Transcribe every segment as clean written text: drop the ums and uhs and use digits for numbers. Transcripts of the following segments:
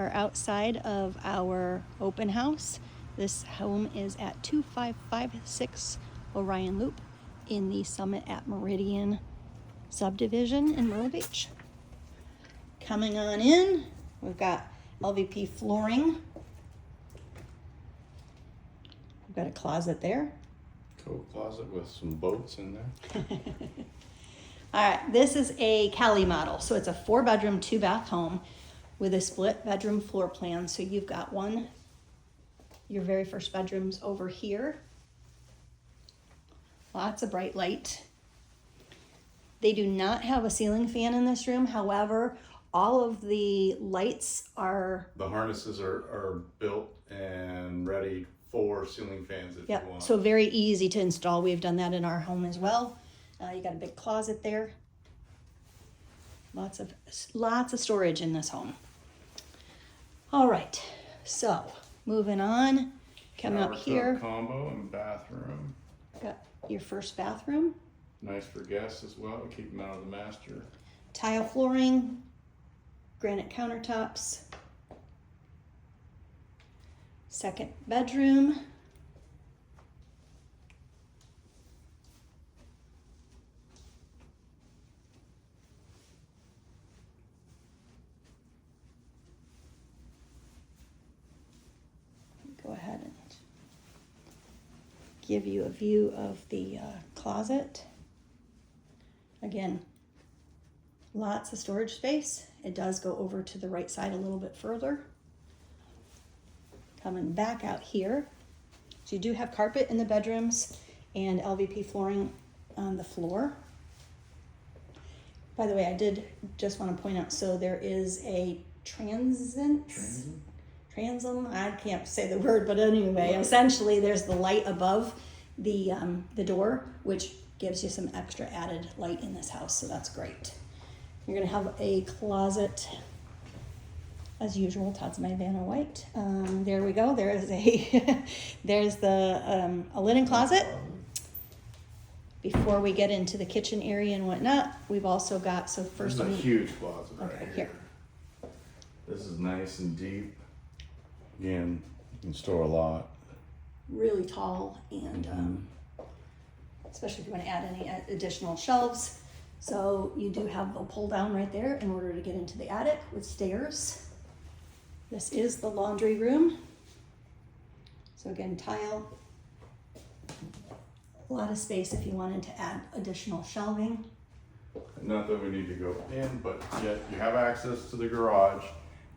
are outside of our open house. This home is at 2556 Orion Loop in the Summit at Meridian subdivision in Myrtle Beach. Coming on in, we've got LVP flooring. We've got a closet there. Coat closet with some boats in there. All right, this is a Cali model. So it's a 4-bedroom, 2-bath home with a split bedroom floor plan. So you've got your very first bedroom's over here. Lots of bright light. They do not have a ceiling fan in this room. However, all of the lights are... The harnesses are built and ready for ceiling fans if you want. So very easy to install. We've done that in our home as well. You got a big closet there. Lots of storage in this home. All right, so moving on, coming up here. Combo and bathroom. Got your first bathroom. Nice for guests as well. Keep them out of the master. Tile flooring, granite countertops. Second bedroom. Go ahead and give you a view of the closet. Again, lots of storage space. It does go over to the right side a little bit further. Coming back out here. So you do have carpet in the bedrooms and LVP flooring on the floor. By the way, I did just want to point out, so there is a transom, I can't say the word, but anyway, essentially there's the light above the door, which gives you some extra added light in this house, so that's great. You're gonna have a closet, as usual. Todd's my Vanna White. There we go. There is there's a linen closet. Before we get into the kitchen area and whatnot, we've also got, so first this is a huge closet right here. This is nice and deep. Again, you can store a lot. Really tall, and especially if you want to add any additional shelves. So you do have the pull down right there in order to get into the attic with stairs. This is the laundry room. So again, tile. A lot of space if you wanted to add additional shelving. Not that we need to go in, but yet you have access to the garage,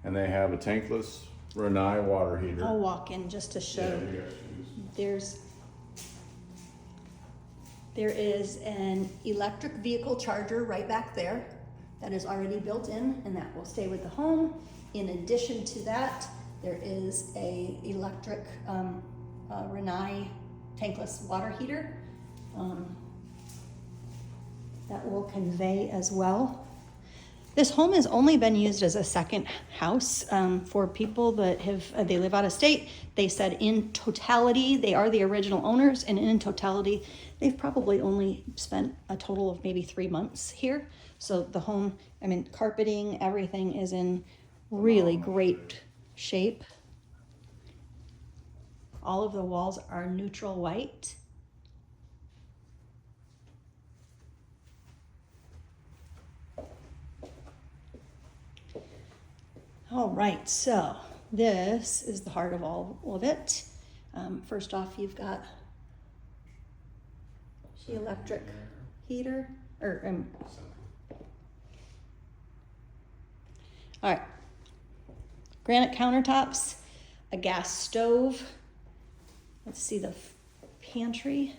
and they have a tankless Renai water heater. I'll walk in just to show. Yeah, you guys There is an electric vehicle charger right back there that is already built in, and that will stay with the home. In addition to that, there is a electric Renai tankless water heater that will convey as well. This home has only been used as a second house for people that they live out of state. They said in totality, they are the original owners, and in totality, they've probably only spent a total of maybe 3 months here. So the home, I mean, carpeting, everything is in really great shape. All of the walls are neutral white. All right, so this is the heart of all of it. First off, you've got the electric heater, all right, granite countertops, a gas stove. Let's see the pantry.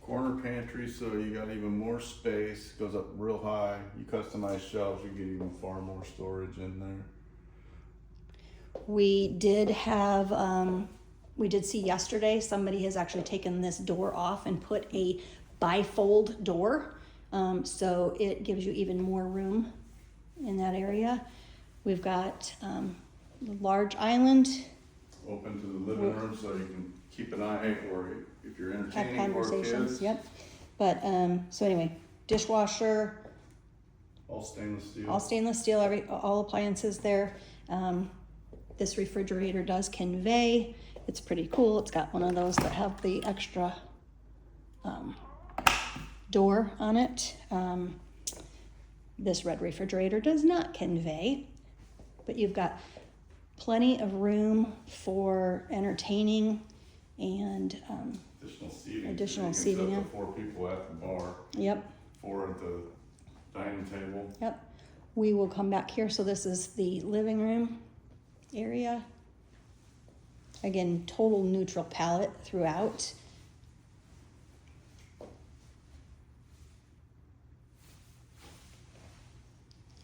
Corner pantry, so you got even more space. Goes up real high. You customize shelves, you get even far more storage in there. We did see yesterday, somebody has actually taken this door off and put a bifold door. So it gives you even more room in that area. We've got a large island. Open to the living room so you can keep an eye, or if you're entertaining have conversations, kids. Yep. But so anyway, dishwasher. All stainless steel. All stainless steel, all appliances there. this refrigerator does convey. It's pretty cool. It's got one of those that have the extra door on it. This red refrigerator does not convey, but you've got plenty of room for entertaining and additional seating. You can set the 4 people at the bar. Yep. 4 at the dining table. Yep. We will come back here. So this is the living room area. Again, total neutral palette throughout.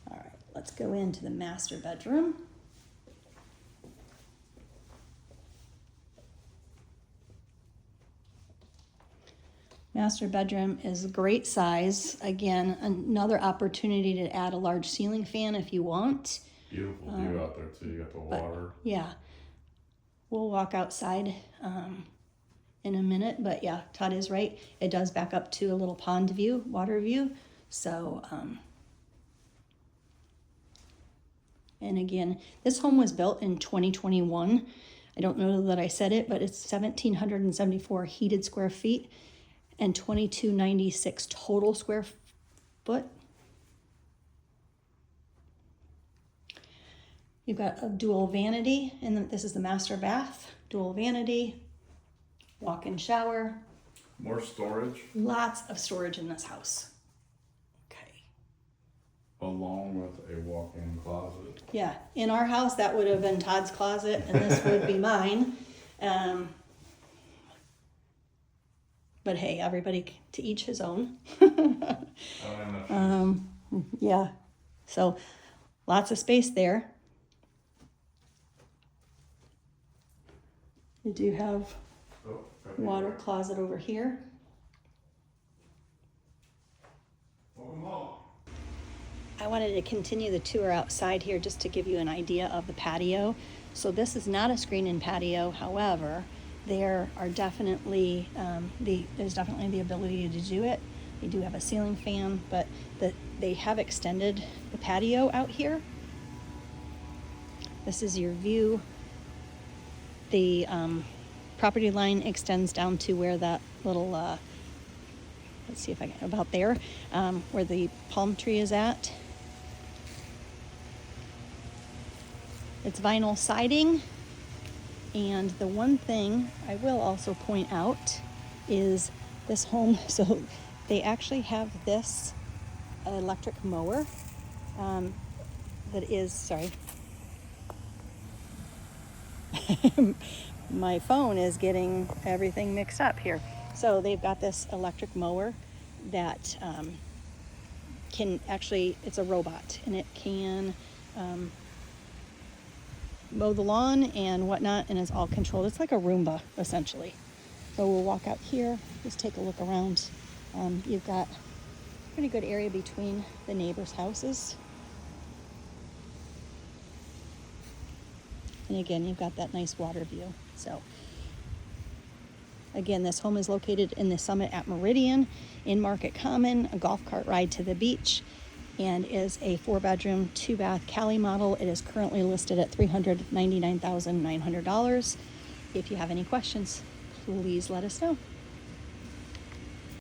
All right, let's go into the master bedroom. Master bedroom is a great size. Again, another opportunity to add a large ceiling fan if you want. Beautiful view out there too. You got the water. Yeah. We'll walk outside in a minute, but yeah, Todd is right. It does back up to a little pond view, water view. So, and again, this home was built in 2021. I don't know that I said it, but it's 1,774 heated square feet and 2,296 total square foot. You've got a dual vanity, and this is the master bath. Dual vanity, walk-in shower. More storage. Lots of storage in this house. Okay. Along with a walk-in closet. Yeah, in our house, that would have been Todd's closet, and this would be mine. But hey, everybody to each his own. Yeah, so lots of space there. You do have water closet over here. I wanted to continue the tour outside here just to give you an idea of the patio. So this is not a screen-in patio, however, there are definitely there's definitely the ability to do it. They do have a ceiling fan, but they have extended the patio out here. This is your view. The property line extends down to where that little let's see if I can, about there, where the palm tree is at. It's vinyl siding. And the one thing I will also point out is this home, so they actually have this electric mower that is, sorry, my phone is getting everything mixed up here. So they've got this electric mower that can actually, it's a robot, and it can mow the lawn and whatnot, and it's all controlled. It's like a Roomba, essentially. So we'll walk out here, just take a look around. You've got a pretty good area between the neighbors' houses. And again, you've got that nice water view. So again, this home is located in the Summit at Meridian in Market Common, a golf cart ride to the beach, and is a 4-bedroom, 2-bath Cali model. It is currently listed at $399,900. If you have any questions, please let us know.